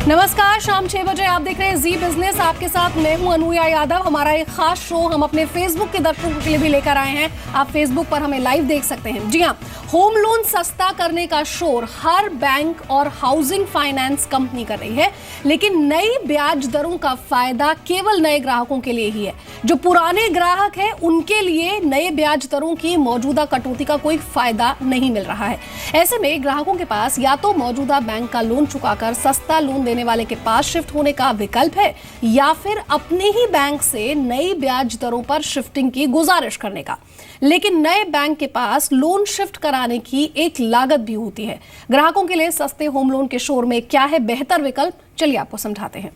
नमस्कार, शाम 6 बजे आप देख रहे हैं जी बिजनेस। आपके साथ मैं हूं अनुया यादव। हमारा एक खास शो हम अपने फेसबुक के दर्शकों के लिए भी लेकर आए हैं। आप फेसबुक पर हमें लाइव देख सकते हैं। जी हां, होम लोन सस्ता करने का शोर हर बैंक और हाउसिंग फाइनेंस कंपनी कर रही है, लेकिन नई ब्याज दरों का फायदा केवल नए ग्राहकों के लिए ही है। जो पुराने ग्राहक हैं उनके लिए नए ब्याज दरों की मौजूदा कटौती का कोई फायदा नहीं मिल रहा है। ऐसे में ग्राहकों के पास या तो मौजूदा बैंक का लोन चुकाकर सस्ता लोन देने वाले के पास शिफ्ट होने का विकल्प है, या फिर अपने ही बैंक से नई ब्याज दरों पर शिफ्टिंग की गुजारिश करने का। लेकिन नए बैंक के पास लोन शिफ्ट कराने की एक लागत भी होती है। ग्राहकों के लिए सस्ते होम लोन के शोर में क्या है बेहतर विकल्प, चलिए आपको समझाते हैं।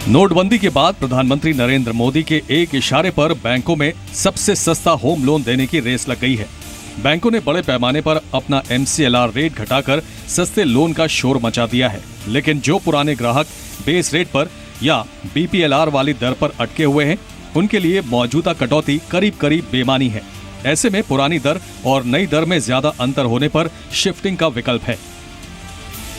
नोटबंदी के बाद प्रधानमंत्री नरेंद्र मोदी के एक इशारे पर बैंकों में सबसे सस्ता होम लोन देने की रेस लग गई है। बैंकों ने बड़े पैमाने पर अपना MCLR रेट घटाकर सस्ते लोन का शोर मचा दिया है, लेकिन जो पुराने ग्राहक बेस रेट पर या BPLR वाली दर पर अटके हुए हैं, उनके लिए मौजूदा कटौती करीब करीब बेमानी है। ऐसे में पुरानी दर और नई दर में ज्यादा अंतर होने पर शिफ्टिंग का विकल्प है।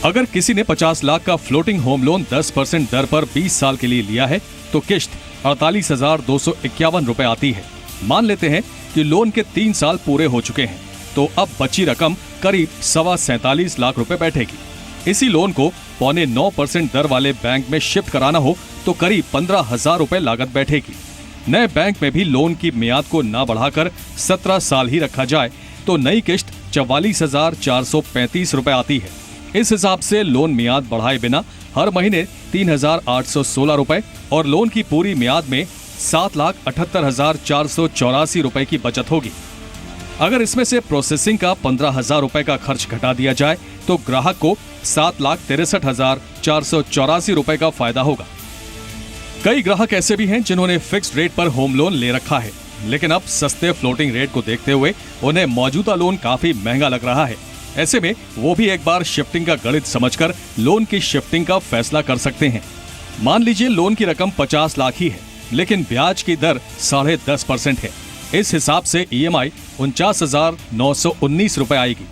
अगर किसी ने 50 लाख का फ्लोटिंग होम लोन 10% दर पर 20 साल के लिए लिया है, तो किश्त 48,251 रुपए आती है। मान लेते हैं कि लोन के 3 साल पूरे हो चुके हैं, तो अब बची रकम करीब 47 लाख रुपए बैठेगी। इसी लोन को 9.25% दर वाले बैंक में शिफ्ट कराना हो तो करीब 15,000 रुपए लागत बैठेगी। नए बैंक में भी लोन की मियाद को ना बढ़ाकर 17 साल ही रखा जाए तो नई किश्त 44,435 रुपए आती है। इस हिसाब से लोन मियाद बढ़ाए बिना हर महीने 3,816 रुपए और लोन की पूरी मियाद में 7,78,484 रुपए की बचत होगी। अगर इसमें से प्रोसेसिंग का 15,000 रुपए का खर्च घटा दिया जाए तो ग्राहक को 7,63,484 रुपए का फायदा होगा। कई ग्राहक ऐसे भी हैं जिन्होंने फिक्स्ड रेट पर होम लोन ले रखा है, लेकिन अब सस्ते फ्लोटिंग रेट को देखते हुए उन्हें मौजूदा लोन काफी महंगा लग रहा है। ऐसे में वो भी एक बार शिफ्टिंग का गणित समझकर लोन की शिफ्टिंग का फैसला कर सकते हैं। मान लीजिए लोन की रकम 50 लाख ही है, लेकिन ब्याज की दर 10.5% है। इस हिसाब से EMI 49,919 रुपए आएगी।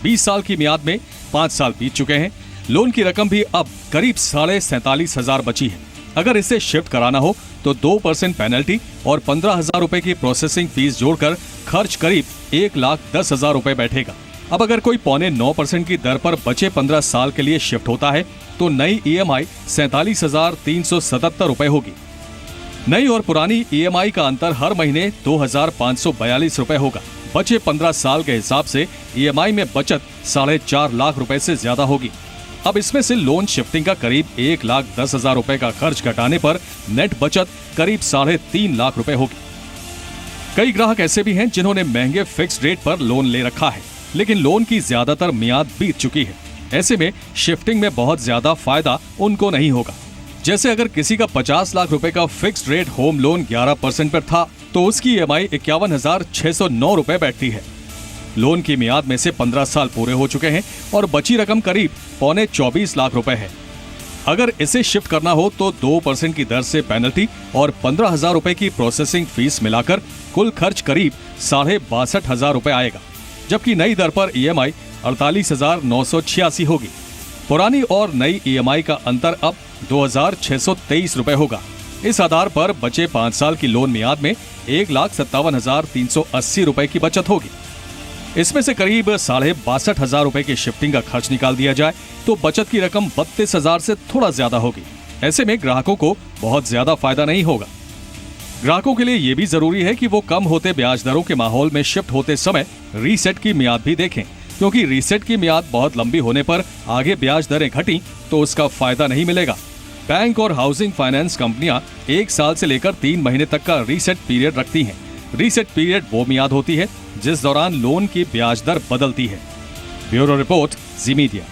20 साल की मियाद में 5 साल बीत चुके हैं। लोन की रकम भी अब करीब 47,500 बची है। अगर इसे शिफ्ट कराना हो तो 2% पेनल्टी और 15,000 रुपए की प्रोसेसिंग फीस जोड़कर खर्च करीब 1,10,000 रुपए बैठेगा। अब अगर कोई 9.25% की दर पर बचे 15 साल के लिए शिफ्ट होता है तो नई EMI 47,377 रुपए होगी। नई और पुरानी EMI का अंतर हर महीने 2,542 रुपए होगा। बचे 15 साल के हिसाब से EMI में बचत 4.5 लाख रुपए से ज्यादा होगी। अब इसमें से लोन शिफ्टिंग का करीब 1,10,000 रुपए का खर्च घटाने पर नेट बचत करीब 3.5 लाख रुपए होगी। कई ग्राहक ऐसे भी हैं जिन्होंने महंगे फिक्स्ड रेट पर लोन ले रखा है, लेकिन लोन की ज्यादातर मियाद बीत चुकी है। ऐसे में शिफ्टिंग में बहुत ज्यादा फायदा उनको नहीं होगा। जैसे अगर किसी का 50 लाख रुपए का फिक्स्ड रेट होम लोन 11% पर था तो उसकी EMI 51,609 रुपए बैठती है। लोन की मियाद में से 15 साल पूरे हो चुके हैं और बची रकम करीब 24 लाख रुपए है। अगर इसे शिफ्ट करना हो तो 2% की दर से पेनल्टी और 15,000 रुपए की प्रोसेसिंग फीस मिलाकर कुल खर्च करीब 62,500 रुपए आएगा, जबकि नई दर पर EMI 48,986 होगी। पुरानी और नई EMI का अंतर अब 2,623 रुपए होगा। इस आधार पर बचे 5 साल की लोन मियाद में 1,57,380 रुपए की बचत होगी। इसमें से करीब 62,500 रुपए की शिफ्टिंग का खर्च निकाल दिया जाए तो बचत की रकम 32,000 से थोड़ा ज्यादा होगी। ऐसे में ग्राहकों को बहुत ज्यादा फायदा नहीं होगा। ग्राहकों के लिए ये भी जरूरी है कि वो कम होते ब्याज दरों के माहौल में शिफ्ट होते समय रीसेट की मियाद भी देखें, क्योंकि रीसेट की मियाद बहुत लंबी होने पर आगे ब्याज दरें घटी तो उसका फायदा नहीं मिलेगा। बैंक और हाउसिंग फाइनेंस कंपनियां 1 साल से लेकर 3 महीने तक का रीसेट पीरियड रखती हैं। रीसेट पीरियड वो मियाद होती है जिस दौरान लोन की ब्याज दर बदलती है। ब्यूरो रिपोर्ट, जी मीडिया।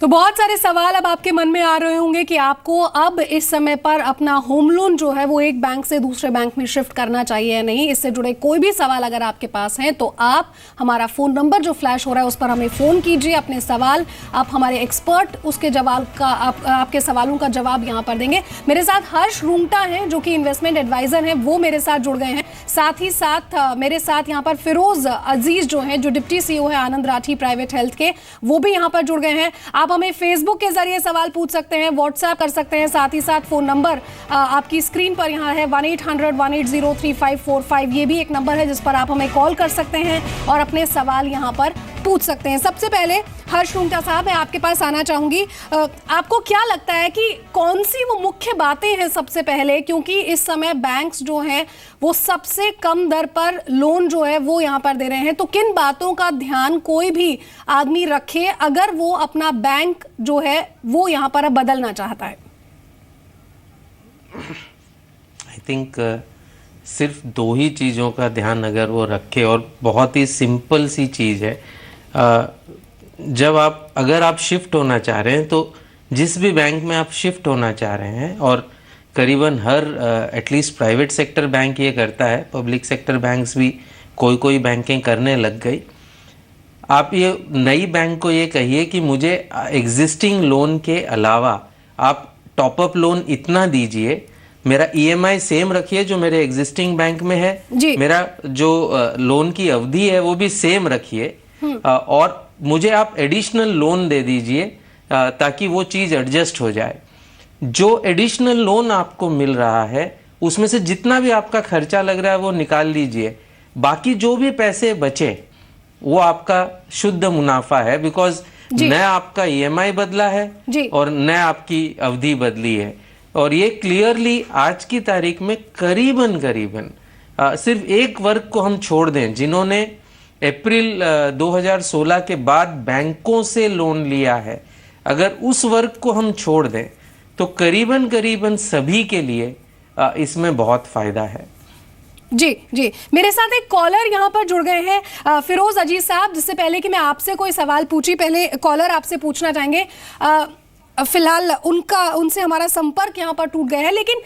तो बहुत सारे सवाल अब आपके मन में आ रहे होंगे कि आपको अब इस समय पर अपना होम लोन जो है वो एक बैंक से दूसरे बैंक में शिफ्ट करना चाहिए या नहीं। इससे जुड़े कोई भी सवाल अगर आपके पास हैं तो आप हमारा फोन नंबर जो फ्लैश हो रहा है उस पर हमें फोन कीजिए, अपने सवाल आप हमारे एक्सपर्ट उसके जवाब का आपके सवालों का जवाब यहाँ पर देंगे। मेरे साथ हर्ष रूंगटा हैं जो कि इन्वेस्टमेंट एडवाइजर हैं, वो मेरे साथ जुड़ गए हैं। साथ ही साथ मेरे साथ यहाँ पर फिरोज अजीज जो है जो डिप्टी CEO है आनंद राठी प्राइवेट हेल्थ के, वो भी यहाँ पर जुड़ गए हैं। आप हमें फेसबुक के जरिए सवाल पूछ सकते हैं, व्हाट्सएप कर सकते हैं, साथ ही साथ फोन नंबर आपकी स्क्रीन पर यहाँ है 1-800-180-3545। ये भी एक नंबर है जिस पर आप हमें कॉल कर सकते हैं और अपने सवाल यहाँ पर पूछ सकते हैं। सबसे पहले हर्ष रूंगटा साहब, मैं आपके पास आना चाहूंगी। आपको क्या लगता है कि कौन सी वो मुख्य बातें हैं सबसे पहले, क्योंकि इस समय बैंक्स जो हैं वो सबसे कम दर पर लोन जो है वो यहाँ पर दे रहे हैं, तो किन बातों का ध्यान कोई भी आदमी रखे अगर वो अपना बैंक जो है वो यहाँ पर अब बदलना चाहता है? आई थिंक सिर्फ दो ही चीज़ों का ध्यान अगर वो रखे, और बहुत ही सिंपल सी चीज़ है। जब अगर आप शिफ्ट होना चाह रहे हैं तो जिस भी बैंक में आप शिफ्ट होना चाह रहे हैं, और करीबन हर एटलीस्ट प्राइवेट सेक्टर बैंक ये करता है, पब्लिक सेक्टर बैंक्स भी कोई बैंकें करने लग गई। आप ये नई बैंक को ये कहिए कि मुझे एग्जिस्टिंग लोन के अलावा आप टॉपअप लोन इतना दीजिए, मेरा EMI सेम रखिए जो मेरे एग्जिस्टिंग बैंक में है, मेरा जो लोन की अवधि है वो भी सेम रखिए, और मुझे आप एडिशनल लोन दे दीजिए ताकि वो चीज़ एडजस्ट हो जाए। जो एडिशनल लोन आपको मिल रहा है उसमें से जितना भी आपका खर्चा लग रहा है वो निकाल लीजिए, बाकी जो भी पैसे बचे वो आपका शुद्ध मुनाफा है, बिकॉज न आपका EMI बदला है और न आपकी अवधि बदली है। और ये क्लियरली आज की तारीख में करीबन सिर्फ एक वर्ग को हम छोड़ दें जिन्होंने अप्रैल 2016 के बाद बैंकों से लोन लिया है, अगर उस वर्ग को हम छोड़ दें तो करीबन सभी के लिए इसमें बहुत फायदा है। जी, मेरे साथ एक कॉलर यहाँ पर जुड़ गए हैं, फिरोज अजीज साहब। जिससे पहले कि मैं आपसे कोई सवाल पूछी, पहले कॉलर आपसे पूछना चाहेंगे। फिलहाल उनसे हमारा संपर्क यहाँ पर टूट गया है, लेकिन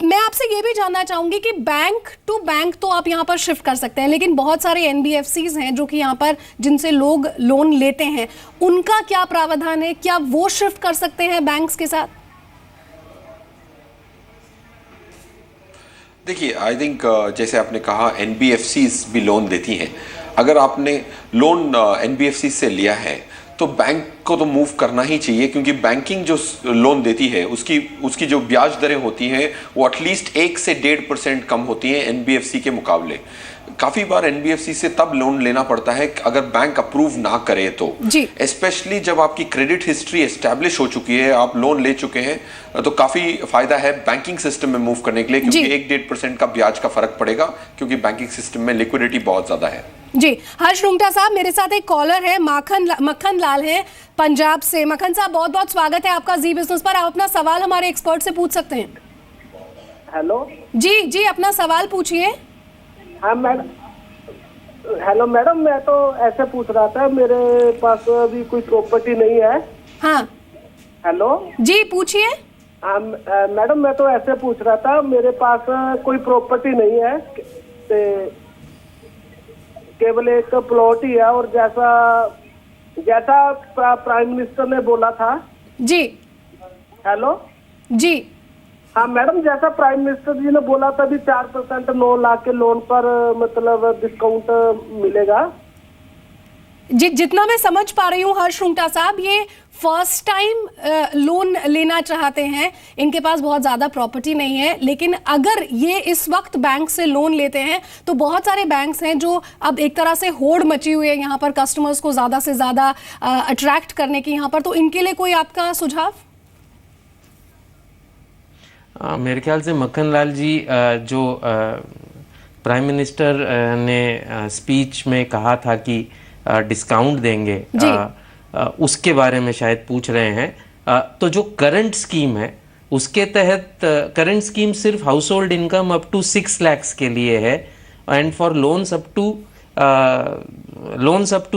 मैं आपसे ये भी जानना चाहूंगी कि बैंक टू बैंक तो आप यहाँ पर शिफ्ट कर सकते हैं, लेकिन बहुत सारे NBFCs हैं जो कि यहाँ पर जिनसे लोग लोन लेते हैं, उनका क्या प्रावधान है? क्या वो शिफ्ट कर सकते हैं बैंक्स के साथ? देखिए, आई थिंक जैसे आपने कहा NBFCs भी लोन देती हैं। अगर आपने लोन NBFC से लिया है तो बैंक को तो मूव करना ही चाहिए, क्योंकि बैंकिंग जो लोन देती है उसकी जो ब्याज दरें होती हैं वो एटलीस्ट 1 से 1.5% कम होती हैं NBFC के मुकाबले। काफ़ी बार NBFC से तब लोन लेना पड़ता है अगर बैंक अप्रूव ना करे तो, स्पेशली जब आपकी क्रेडिट हिस्ट्री एस्टैब्लिश हो चुकी है, आप लोन ले चुके हैं, तो काफ़ी फायदा है बैंकिंग सिस्टम में मूव करने के लिए, क्योंकि 1-1.5% का ब्याज का फर्क पड़ेगा, क्योंकि बैंकिंग सिस्टम में लिक्विडिटी बहुत ज़्यादा है। जी, हर्ष रूंगटा साहब, मेरे साथ एक कॉलर है, मक्खन लाल है पंजाब से। मक्खन साहब, बहुत बहुत स्वागत है आपका जी बिजनेस पर। आप अपना सवाल हमारे एक्सपर्ट से पूछ सकते हैं। हेलो जी, अपना सवाल पूछिए। हाँ मैडम। हेलो मैडम, मैं तो ऐसे पूछ रहा था, मेरे पास अभी कोई प्रॉपर्टी नहीं है। हाँ हेलो जी, पूछिए। हाँ मैडम, मैं तो ऐसे पूछ रहा था, मेरे पास कोई प्रॉपर्टी नहीं है, केवल एक प्लॉट ही है, और जैसा प्राइम मिनिस्टर ने बोला था। जी हेलो जी। हाँ मैडम, जैसा प्राइम मिनिस्टर जी ने बोला था, भी 4% 9 लाख के लोन पर मतलब डिस्काउंट मिलेगा। जी, जितना मैं समझ पा रही हूँ हर्ष रूंगटा साहब, ये फर्स्ट टाइम लोन लेना चाहते हैं, इनके पास बहुत ज़्यादा प्रॉपर्टी नहीं है, लेकिन अगर ये इस वक्त बैंक से लोन लेते हैं तो बहुत सारे बैंक्स हैं जो अब एक तरह से होड़ मची हुई है यहाँ पर कस्टमर्स को ज़्यादा से ज़्यादा अट्रैक्ट करने की यहाँ पर, तो इनके लिए कोई आपका सुझाव? मेरे ख्याल से मक्खन लाल जी, जो प्राइम मिनिस्टर ने स्पीच में कहा था कि डिस्काउंट देंगे, उसके बारे में शायद पूछ रहे हैं। तो जो करंट स्कीम है उसके तहत, करंट स्कीम सिर्फ household income up to 6 lakhs के लिए है, and for loans up to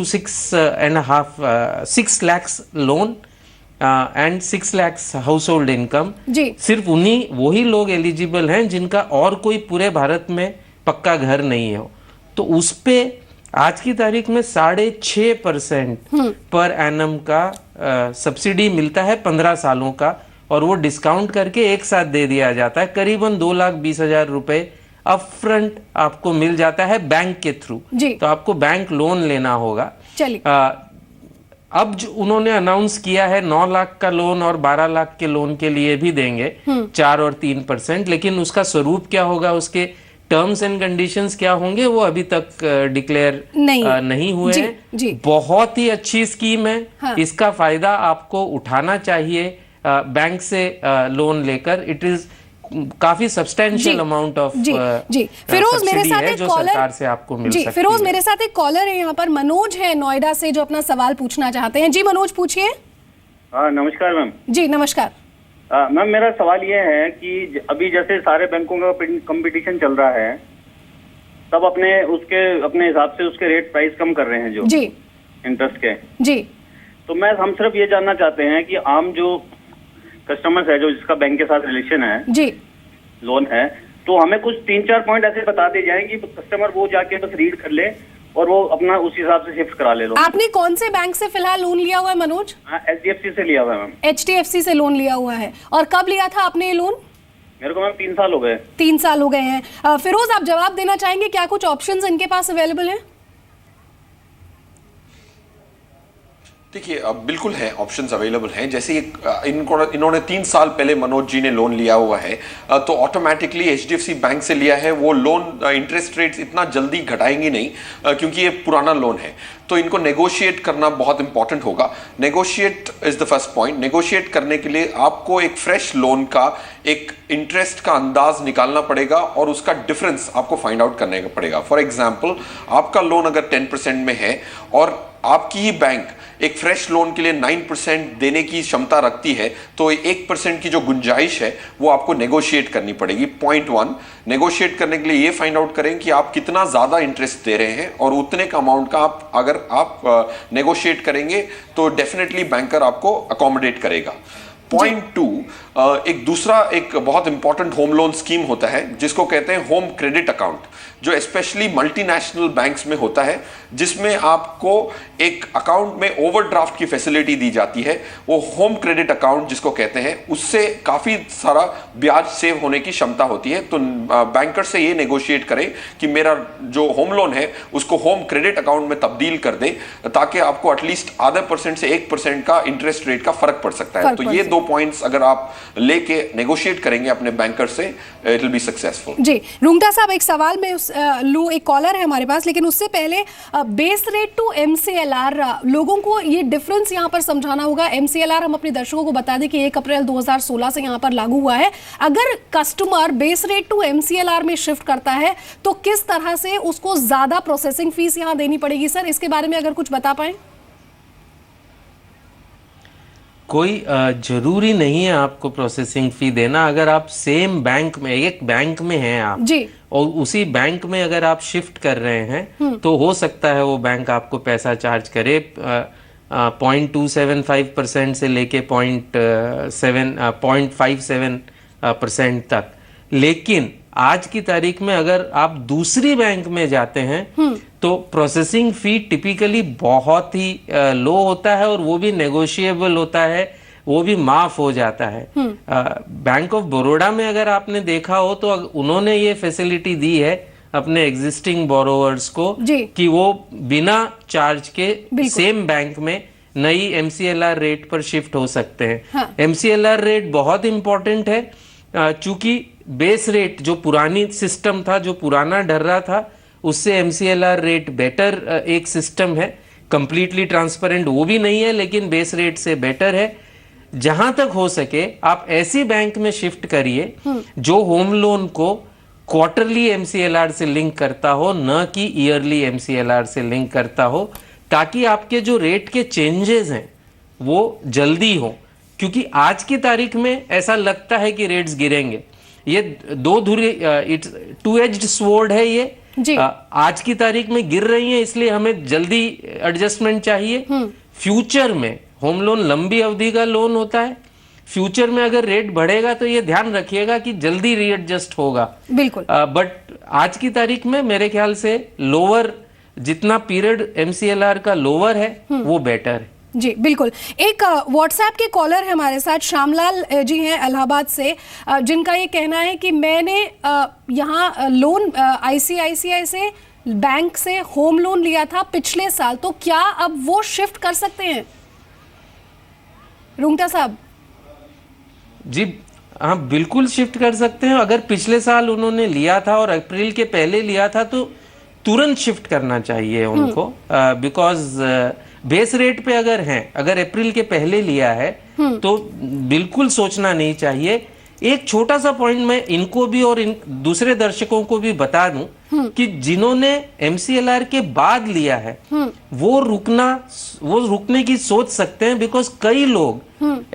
6.5 6 lakhs loan and 6 lakh household income, जी सिर्फ वही लोग एलिजिबल हैं जिनका और कोई पूरे भारत में पक्का घर नहीं हो। तो उस पे आज की तारीख में 6.5% पर एनम का सब्सिडी मिलता है 15 सालों का, और वो डिस्काउंट करके एक साथ दे दिया जाता है। करीबन 2,20,000 रुपए अप फ्रंट आपको मिल जाता है बैंक के थ्रू। तो आपको बैंक लोन लेना होगा। चलिए अब जो उन्होंने अनाउंस किया है 9 लाख का लोन और 12 लाख के लोन के लिए भी देंगे 4 और 3%, लेकिन उसका स्वरूप क्या होगा, उसके टर्म्स एंड कंडीशंस क्या होंगे, वो अभी तक डिक्लेयर नहीं हुए हैं। बहुत ही अच्छी स्कीम है। हाँ। इसका फायदा आपको उठाना चाहिए बैंक से लोन लेकर। इट इज काफी सब्सटेंशियल अमाउंट ऑफ जी फिरोज मेरे साथ एक कॉलर सरकार से आपको मिल सकती है। फिरोज मेरे साथ एक कॉलर है यहाँ पर, मनोज है नोएडा से, जो अपना सवाल पूछना चाहते हैं। जी मनोज पूछिए। नमस्कार मैम। जी नमस्कार मैम, मेरा सवाल ये है कि अभी जैसे सारे बैंकों का कंपटीशन चल रहा है, सब अपने हिसाब से उसके रेट प्राइस कम कर रहे हैं जो जी इंटरेस्ट के। जी तो हम सिर्फ ये जानना चाहते हैं कि आम जो कस्टमर्स है, जो जिसका बैंक के साथ रिलेशन है, जी लोन है, तो हमें कुछ 3-4 पॉइंट ऐसे बता दिए जाए कि कस्टमर वो जाके बस रीड कर ले और वो अपना उस हिसाब से शिफ्ट करा ले लो। आपने कौन से बैंक से फिलहाल लोन लिया हुआ है मनोज? HDFC से लिया हुआ है मैम। HDFC से लोन लिया हुआ है। और कब लिया था आपने ये लोन? मेरे को मैम 3 साल हो गए। 3 साल हो गए हैं। फिरोज आप जवाब देना चाहेंगे, क्या कुछ ऑप्शंस इनके पास अवेलेबल हैं? देखिए बिल्कुल है, ऑप्शंस अवेलेबल हैं। जैसे इन्होंने 3 साल पहले मनोज जी ने लोन लिया हुआ है, तो ऑटोमेटिकली HDFC बैंक से लिया है। वो लोन इंटरेस्ट रेट्स इतना जल्दी घटाएंगी नहीं, क्योंकि ये पुराना लोन है। तो इनको नेगोशिएट करना बहुत इंपॉर्टेंट होगा। Negotiate is the first point. Negotiate करने के लिए आपको एक फ्रेश लोन का एक इंटरेस्ट का अंदाज निकालना पड़ेगा और उसका डिफरेंस आपको फाइंड आउट करने का पड़ेगा। फॉर एग्जाम्पल, आपका लोन अगर 10% में है और आपकी ही बैंक एक फ्रेश लोन के लिए 9% देने की क्षमता रखती है, तो 1% की जो गुंजाइश है वो आपको नेगोशिएट करनी पड़ेगी। पॉइंट 1, नेगोशिएट करने के लिए ये फाइंड आउट करें कि आप कितना ज्यादा इंटरेस्ट दे रहे हैं, और उतने का अमाउंट का अगर आप नेगोशिएट करेंगे तो डेफिनेटली बैंकर आपको अकोमोडेट करेगा। पॉइंट 2, एक दूसरा एक बहुत इंपॉर्टेंट होम लोन स्कीम होता है जिसको कहते हैं होम क्रेडिट अकाउंट, जो स्पेशली मल्टीनेशनल बैंक्स में होता है, जिसमें आपको एक अकाउंट में ओवरड्राफ्ट की फैसिलिटी दी जाती है। वो होम क्रेडिट अकाउंट जिसको कहते हैं, उससे काफी सारा ब्याज सेव होने की क्षमता होती है। तो बैंकर से ये नेगोशिएट करें कि मेरा जो होम लोन है उसको होम क्रेडिट अकाउंट में तब्दील कर दे, ताकि आपको एटलीस्ट आधा % से 1% का इंटरेस्ट रेट का फर्क पड़ सकता है। तो ये 2 पॉइंट्स अगर आप लेके नेगोशिएट करेंगे अपने बैंकर से, इट विल बी सक्सेसफुल। जी रुंगटा साहब, एक सवाल में लू, एक कॉलर है हमारे पास, लेकिन उससे पहले बेस रेट टू MCLR, लोगों को ये डिफरेंस यहाँ पर समझाना होगा। MCLR हम अपने दर्शकों को बता दें कि 1 अप्रैल 2016 से यहाँ पर लागू हुआ है। अगर customer base rate to MCLR में शिफ्ट करता है तो किस तरह से उसको ज्यादा प्रोसेसिंग फीस यहाँ देनी पड़ेगी? सर, इसके बारे में अगर कुछ बता पाए। कोई जरूरी नहीं है आपको प्रोसेसिंग फी देना। अगर आप सेम बैंक में, एक बैंक में हैं आप जी, और उसी बैंक में अगर आप शिफ्ट कर रहे हैं, तो हो सकता है वो बैंक आपको पैसा चार्ज करे 0.275% से लेके 0.57% तक। लेकिन आज की तारीख में अगर आप दूसरी बैंक में जाते हैं तो प्रोसेसिंग फी टिपिकली बहुत ही लो होता है, और वो भी नेगोशिएबल होता है, वो भी माफ हो जाता है। बैंक ऑफ बड़ौदा में अगर आपने देखा हो तो उन्होंने ये फैसिलिटी दी है अपने एग्जिस्टिंग बोरोवर्स को कि वो बिना चार्ज के सेम बैंक में नई MCLR रेट पर शिफ्ट हो सकते हैं। हाँ। MCLR रेट बहुत इंपॉर्टेंट है, चूंकि बेस रेट जो पुरानी सिस्टम था, जो पुराना ढर्रा था, उससे MCLR रेट बेटर एक सिस्टम है। कंप्लीटली ट्रांसपेरेंट वो भी नहीं है, लेकिन बेस रेट से बेटर है। जहां तक हो सके आप ऐसी बैंक में शिफ्ट करिए जो होम लोन को क्वार्टरली MCLR से लिंक करता हो, न कि ईयरली MCLR से लिंक करता हो, ताकि आपके जो रेट के चेंजेस हैं वो जल्दी हो। क्योंकि आज की तारीख में ऐसा लगता है कि रेट्स गिरेंगे, ये दो धुरी, इट्स 2-edged स्वॉर्ड है ये जी। आज की तारीख में गिर रही है, इसलिए हमें जल्दी एडजस्टमेंट चाहिए। फ्यूचर में होम लोन लंबी अवधि का लोन होता है। फ्यूचर में अगर रेट बढ़ेगा तो ये ध्यान रखिएगा कि जल्दी रीएडजस्ट होगा। बिल्कुल। बट आज की तारीख में मेरे ख्याल से लोअर, जितना पीरियड MCLR का लोअर है वो बेटर है। जी बिल्कुल। एक व्हाट्सएप के कॉलर है हमारे साथ, श्यामलाल जी हैं इलाहाबाद से, जिनका ये कहना है कि मैंने यहाँ लोन ICICI से, बैंक से होम लोन लिया था पिछले साल, तो क्या अब वो शिफ्ट कर सकते हैं? रुंगटा साहब। जी हाँ, बिल्कुल शिफ्ट कर सकते हैं। अगर पिछले साल उन्होंने लिया था और अप्रैल के पहले लिया था तो तुरंत शिफ्ट करना चाहिए उनको, बिकॉज बेस रेट पे अगर हैं, अगर अप्रैल के पहले लिया है तो बिल्कुल सोचना नहीं चाहिए। एक छोटा सा पॉइंट मैं इनको भी और इन दूसरे दर्शकों को भी बता दूं कि जिन्होंने MCLR के बाद लिया है वो रुकने की सोच सकते हैं, बिकॉज कई लोग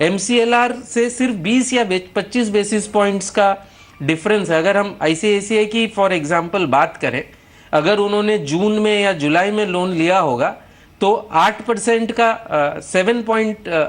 MCLR से सिर्फ 20 या 25 बेसिस पॉइंट्स का डिफरेंस है। अगर हम ICICI की फॉर एग्जांपल बात करें, अगर उन्होंने जून में या जुलाई में लोन लिया होगा तो 8% का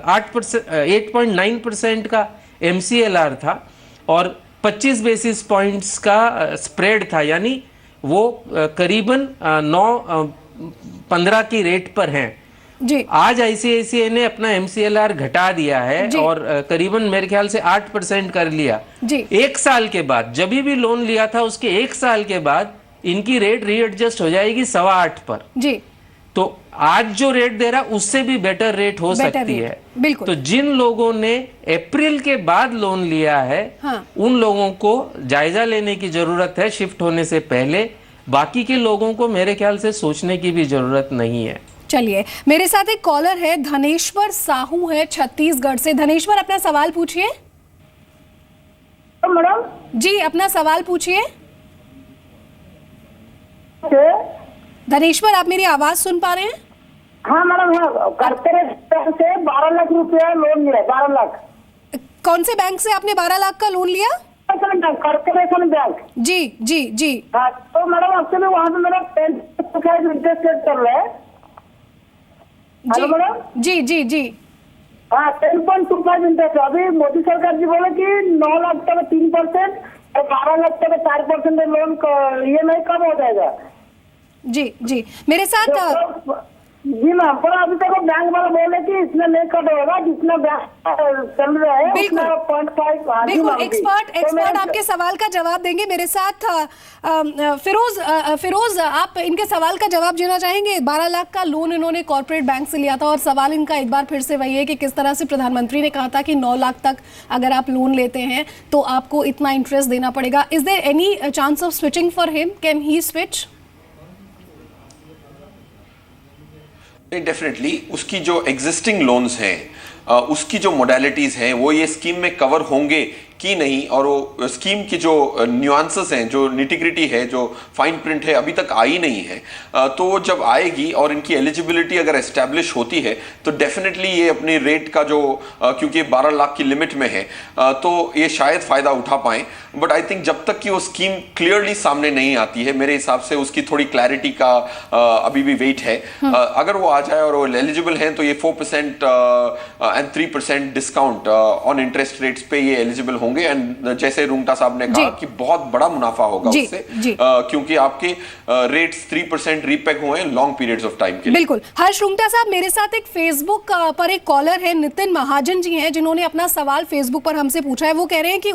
8.9% का MCLR था और 25 बेसिस पॉइंट्स का स्प्रेड था, यानी वो करीबन 9-15 की रेट पर हैं जी। आज ICICI ने अपना MCLR घटा दिया है और करीबन मेरे ख्याल से 8% कर लिया जी। एक साल के बाद, जब भी लोन लिया था उसके एक साल के बाद इनकी रेट रीएडजस्ट हो जाएगी 8.25 पर जी। तो आज जो रेट दे रहा उससे भी बेटर रेट हो सकती है। बिल्कुल। तो जिन लोगों ने अप्रैल के बाद लोन लिया है उन लोगों को जायजा लेने की जरूरत है शिफ्ट होने से पहले। बाकी के लोगों को मेरे ख्याल से सोचने की भी जरूरत नहीं है। चलिए, मेरे साथ एक कॉलर है, धनेश्वर साहू है छत्तीसगढ़ से। धनेश्वर, अपना सवाल पूछिए। मैडम जी, अपना सवाल पूछिए। धनेश्वर, आप मेरी आवाज सुन पा रहे हैं? हाँ मैडम, हाँ। कॉर्पोरेट से 12 लाख रुपया लोन लिया। 12 लाख। कौन से बैंक से आपने 12 लाख का लोन लिया? Corporation bank. जी जी जी। हाँ, तो मैडम एक्चुअली वहाँ पे मेरा 10% इंटरेस्ट रेट चल रहा है। Hello madam. जी जी जी। हाँ, 10.25 इंटरेस्ट। अभी मोदी सरकार जी बोले कि 9 लाख तक 3% और 12 लाख तक 4% लोन EMI कम हो जाएगा। जी जी, मेरे साथ जी मैम, पर अभी तक बैंक वाला बोले कि इसमें नहीं कट होगा, जितना बैंक चल रहा है बिल्कुल 0.5। बिल्कुल, एक्सपर्ट आपके सवाल का जवाब देंगे। मेरे साथ फिरोज, आप इनके सवाल का जवाब देना चाहेंगे? 12 लाख का लोन इन्होंने कॉर्पोरेट बैंक से लिया था और सवाल इनका एक बार फिर से वही है कि किस तरह से प्रधानमंत्री ने कहा था कि 9 लाख तक अगर आप लोन लेते हैं तो आपको इतना इंटरेस्ट देना पड़ेगा। Is there any chance of switching for him? Can he switch? Definitely उसकी जो एग्जिस्टिंग लोन्स हैं उसकी जो मोडालिटीज हैं वो ये स्कीम में कवर होंगे कि नहीं, और वो स्कीम की जो न्यूआंसेस हैं, जो निटिग्रिटी है, जो फाइन प्रिंट है, अभी तक आई नहीं है। तो वो जब आएगी और इनकी एलिजिबिलिटी अगर एस्टैब्लिश होती है तो डेफिनेटली ये अपनी रेट का जो क्योंकि 12 लाख की लिमिट में है तो ये शायद फ़ायदा उठा पाएँ। बट आई थिंक जब तक कि वो स्कीम क्लियरली सामने नहीं आती है, मेरे हिसाब से उसकी थोड़ी क्लैरिटी का अभी भी वेट है। अगर वो आ जाए और वो एलिजिबल हैं तो ये 4% and 3% discount on interest rates पे ये एलिजिबल होंगे। एंड जैसे रुंगटा साहब ने कहा कि बहुत बड़ा मुनाफा होगा उससे, क्योंकि आपके रेट्स 3% रीपेग हुए हैं लॉन्ग पीरियड्स ऑफ टाइम के लिए। बिल्कुल। हर्ष रुंगटा साहब, मेरे साथ एक फेसबुक पर एक कॉलर है, नितिन महाजन जी हैं, जिन्होंने अपना सवाल फेसबुक पर हमसे पूछा है। वो कह रहे हैं कि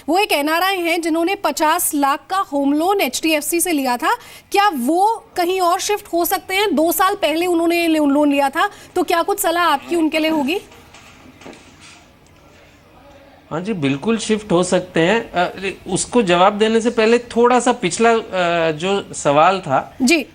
वो एक NRI हैं जिन्होंने 50 लाख का होम लोन HDFC से लिया था। क्या वो कहीं और शिफ्ट हो सकते हैं? 2 साल पहले उन्होंने लोन लिया था, तो क्या कुछ सलाह आपकी उनके लिए होगी? हाँ जी, बिल्कुल शिफ्ट हो सकते हैं। उसको जवाब देने से पहले थोड़ा सा पिछला जो सवाल था जी,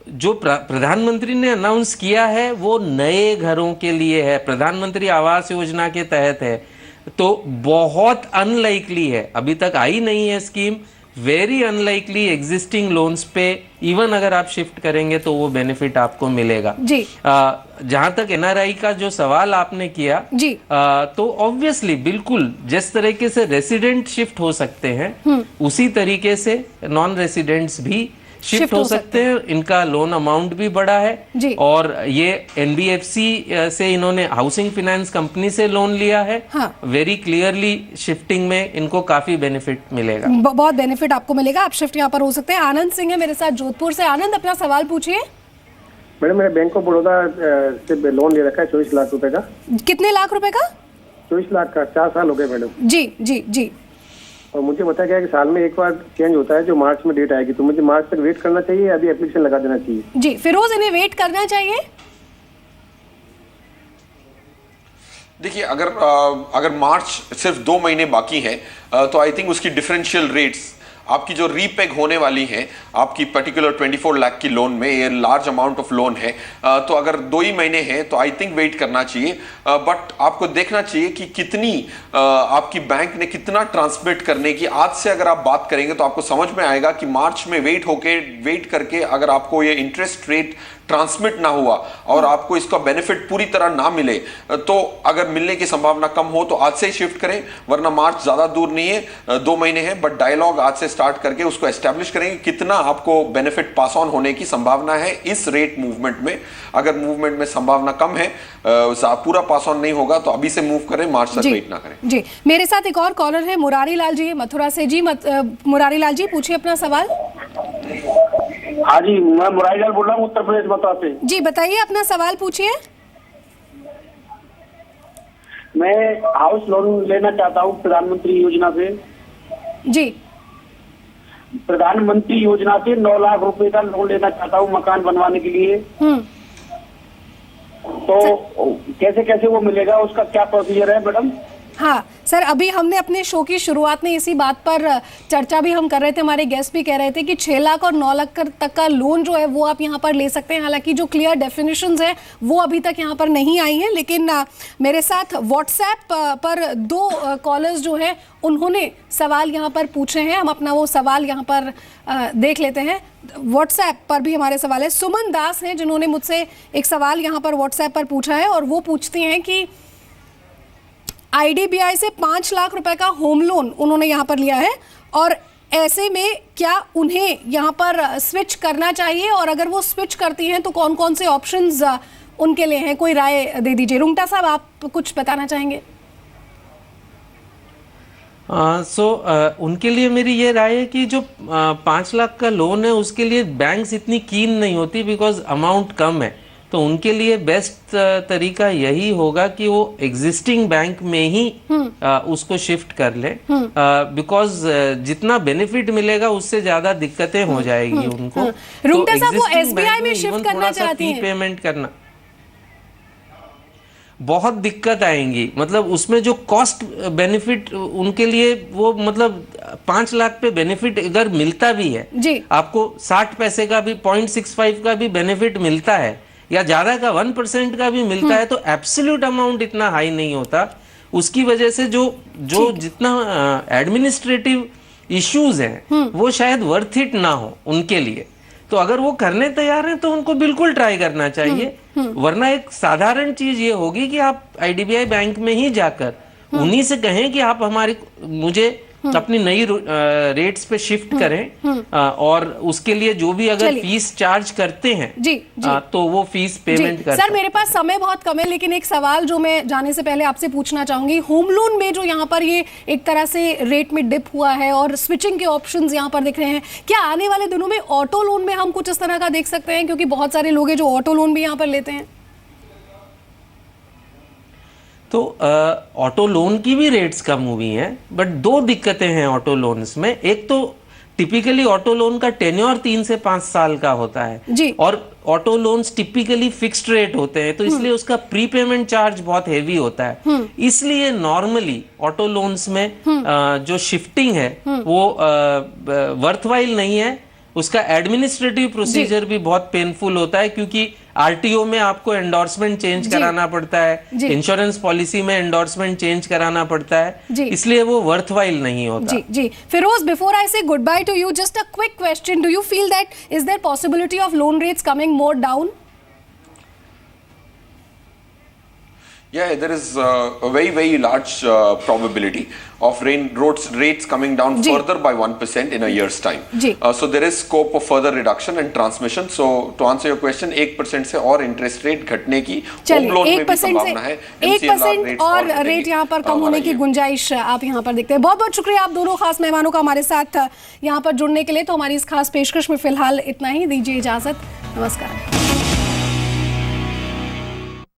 जो प्रधानमंत्री ने अनाउंस किया है वो नए घरों के लिए है, प्रधानमंत्री आवास योजना के तहत है। तो बहुत अनलाइकली है, अभी तक आई नहीं है scheme, very unlikely existing loans पे इवन अगर आप शिफ्ट करेंगे तो वो बेनिफिट आपको मिलेगा जी। जहां तक NRI का जो सवाल आपने किया जी, तो ऑब्वियसली बिल्कुल जिस तरीके से रेसिडेंट शिफ्ट हो सकते हैं उसी तरीके से नॉन रेसिडेंट्स भी शिफ्ट हो सकते हैं। इनका लोन अमाउंट भी बड़ा है जी। और ये एनबीएफसी से इन्होंने हाउसिंग फाइनेंस कंपनी से लोन लिया है। हाँ। वेरी क्लियरली शिफ्टिंग में इनको काफी बेनिफिट मिलेगा। बहुत बेनिफिट आपको मिलेगा, आप शिफ्ट यहाँ पर हो सकते हैं। आनंद सिंह है मेरे साथ जोधपुर से। आनंद, अपना सवाल पूछिए। मैडम, मैंने बैंक ऑफ बड़ौदा से लोन ले रखा है 24 लाख रुपए का। कितने लाख रुपए का? 24 लाख का। 4 साल हो गए मैडम। जी जी जी। और मुझे बताया गया कि साल में एक बार चेंज होता है, जो मार्च में डेट आएगी, तो मुझे मार्च तक वेट करना चाहिए या अभी एप्लीकेशन लगा देना चाहिए? जी फिरोज, इन्हें वेट करना चाहिए। देखिए, अगर मार्च सिर्फ 2 महीने बाकी है तो आई थिंक उसकी डिफरेंशियल रेट्स आपकी जो रीपेग होने वाली है आपकी पर्टिकुलर 24 लाख की लोन में, ये लार्ज अमाउंट ऑफ लोन है, तो अगर 2 ही महीने हैं तो आई थिंक वेट करना चाहिए। बट आपको देखना चाहिए कि कितनी आपकी बैंक ने कितना ट्रांसमिट करने की। आज से अगर आप बात करेंगे तो आपको समझ में आएगा कि मार्च में वेट करके अगर आपको ये इंटरेस्ट रेट ट्रांसमिट ना हुआ और आपको इसका बेनिफिट पूरी तरह ना मिले, तो अगर मिलने की संभावना कम हो तो आज से ही शिफ्ट करें, वरना मार्च ज्यादा दूर नहीं है, 2 महीने हैं। बट डायलॉग आज से स्टार्ट करके उसको एस्टेब्लिश करेंगे कितना आपको बेनिफिट पास ऑन होने की संभावना है इस रेट मूवमेंट में। अगर मूवमेंट में संभावना कम है, पूरा पास ऑन नहीं होगा, तो अभी से मूव करें, मार्च तक वेट ना करें। जी, मेरे साथ एक और कॉलर है, मुरारी लाल जी मथुरा से। जी मुरारी लाल जी, पूछिए अपना सवाल। हाँ जी, मैं मुरारी लाल बोल रहा हूँ, उत्तर प्रदेश मथुरा से। जी बताइए, अपना सवाल पूछिए। मैं हाउस लोन लेना चाहता हूँ प्रधानमंत्री योजना से। जी, प्रधानमंत्री योजना से 9 लाख रुपए का लोन लेना चाहता हूँ मकान बनवाने के लिए। तो कैसे कैसे वो मिलेगा, उसका क्या प्रोसीजर है मैडम? हाँ सर, अभी हमने अपने शो की शुरुआत में इसी बात पर चर्चा भी हम कर रहे थे। हमारे गेस्ट भी कह रहे थे कि 6 लाख और 9 लाख तक का लोन जो है वो आप यहाँ पर ले सकते हैं। हालांकि जो क्लियर डेफिनेशंस है वो अभी तक यहाँ पर नहीं आई हैं, लेकिन मेरे साथ व्हाट्सएप पर 2 कॉलर्स जो हैं उन्होंने सवाल यहाँ पर पूछे हैं। हम अपना वो सवाल यहाँ पर देख लेते हैं। व्हाट्सएप पर भी हमारे सवाल है। सुमन दास हैं जिन्होंने मुझसे एक सवाल यहाँ पर व्हाट्सएप पर पूछा है और वो पूछती हैं कि आईडीबीआई से 5 लाख रुपए का होम लोन उन्होंने यहाँ पर लिया है और ऐसे में क्या उन्हें यहाँ पर स्विच करना चाहिए, और अगर वो स्विच करती हैं तो कौन कौन से ऑप्शंस उनके लिए हैं, कोई राय दे दीजिए। रुंगटा साहब, आप कुछ बताना चाहेंगे? उनके लिए मेरी ये राय है कि जो 5 लाख का लोन है उसके लिए बैंक्स इतनी कीन नहीं होती, बिकॉज अमाउंट कम है। तो उनके लिए बेस्ट तरीका यही होगा कि वो एग्जिस्टिंग बैंक में ही उसको शिफ्ट कर ले, बिकॉज जितना बेनिफिट मिलेगा उससे ज्यादा दिक्कतें हो जाएगी उनको। रुंगटा साहब, वो एसबीआई में शिफ्ट करना चाहती हैं, पेमेंट करना बहुत दिक्कत आएंगी। मतलब उसमें जो कॉस्ट बेनिफिट उनके लिए वो मतलब 5 लाख पे बेनिफिट अगर मिलता भी है जी, आपको 60 पैसे का भी 0.65 का भी बेनिफिट मिलता है या ज्यादा का 1% का भी मिलता है, तो एब्सोल्यूट अमाउंट इतना हाई नहीं होता। उसकी वजह से जो जितना एडमिनिस्ट्रेटिव इश्यूज हैं वो शायद वर्थ इट ना हो उनके लिए। तो अगर वो करने तैयार हैं तो उनको बिल्कुल ट्राई करना चाहिए। वरना एक साधारण चीज ये होगी कि आप आईडीबीआई बैंक में ही जाकर उन्हीं से कहें कि आप मुझे अपनी नई रेट्स पे शिफ्ट करें, और उसके लिए जो भी अगर फीस चार्ज करते हैं जी, तो वो फीस पेमेंट कर। सर, मेरे पास समय बहुत कम है, लेकिन एक सवाल जो मैं जाने से पहले आपसे पूछना चाहूंगी। होम लोन में जो यहाँ पर ये एक तरह से रेट में डिप हुआ है और स्विचिंग के ऑप्शंस यहाँ पर दिख रहे हैं, क्या आने वाले दिनों में ऑटो लोन में हम कुछ इस तरह का देख सकते हैं? क्योंकि बहुत सारे लोग हैं जो ऑटो लोन भी यहाँ पर लेते हैं। तो ऑटो लोन की भी रेट्स कम हुई हैं, बट 2 दिक्कतें हैं ऑटो लोन्स में। एक तो टिपिकली ऑटो लोन का टेन्योर 3 से 5 साल का होता है जी, और auto loans typically fixed rate होते हैं, तो इसलिए उसका प्रीपेमेंट चार्ज बहुत हेवी होता है। इसलिए नॉर्मली ऑटो लोन्स में जो शिफ्टिंग है वो वर्थवाइल नहीं है। उसका एडमिनिस्ट्रेटिव प्रोसीजर भी बहुत पेनफुल होता है, क्योंकि आरटीओ में आपको एंडोर्समेंट चेंज कराना पड़ता है, इंश्योरेंस पॉलिसी में एंडोर्समेंट चेंज कराना पड़ता है, इसलिए वो वर्थवाइल नहीं होता। जी जी। Firoz, before I say goodbye to you, just a quick question, do you feel that is there possibility of loan rates coming more down? Yeah, there is a very large probability of rates coming down further by 1% in a year's time. So there is scope of further reduction and transmission. So to answer your question, 1% से और interest rate घटने की home loan में भी संभावना है। 1% और rate यहाँ पर कम होने की गुंजाइश आप यहाँ पर देखते हैं। बहुत बहुत शुक्रिया आप दोनों खास मेहमानों का हमारे साथ यहाँ पर जुड़ने के लिए। तो हमारी इस खास पेशकश में फिलहाल इतना ही, दीजिए इजाजत, नमस्कार।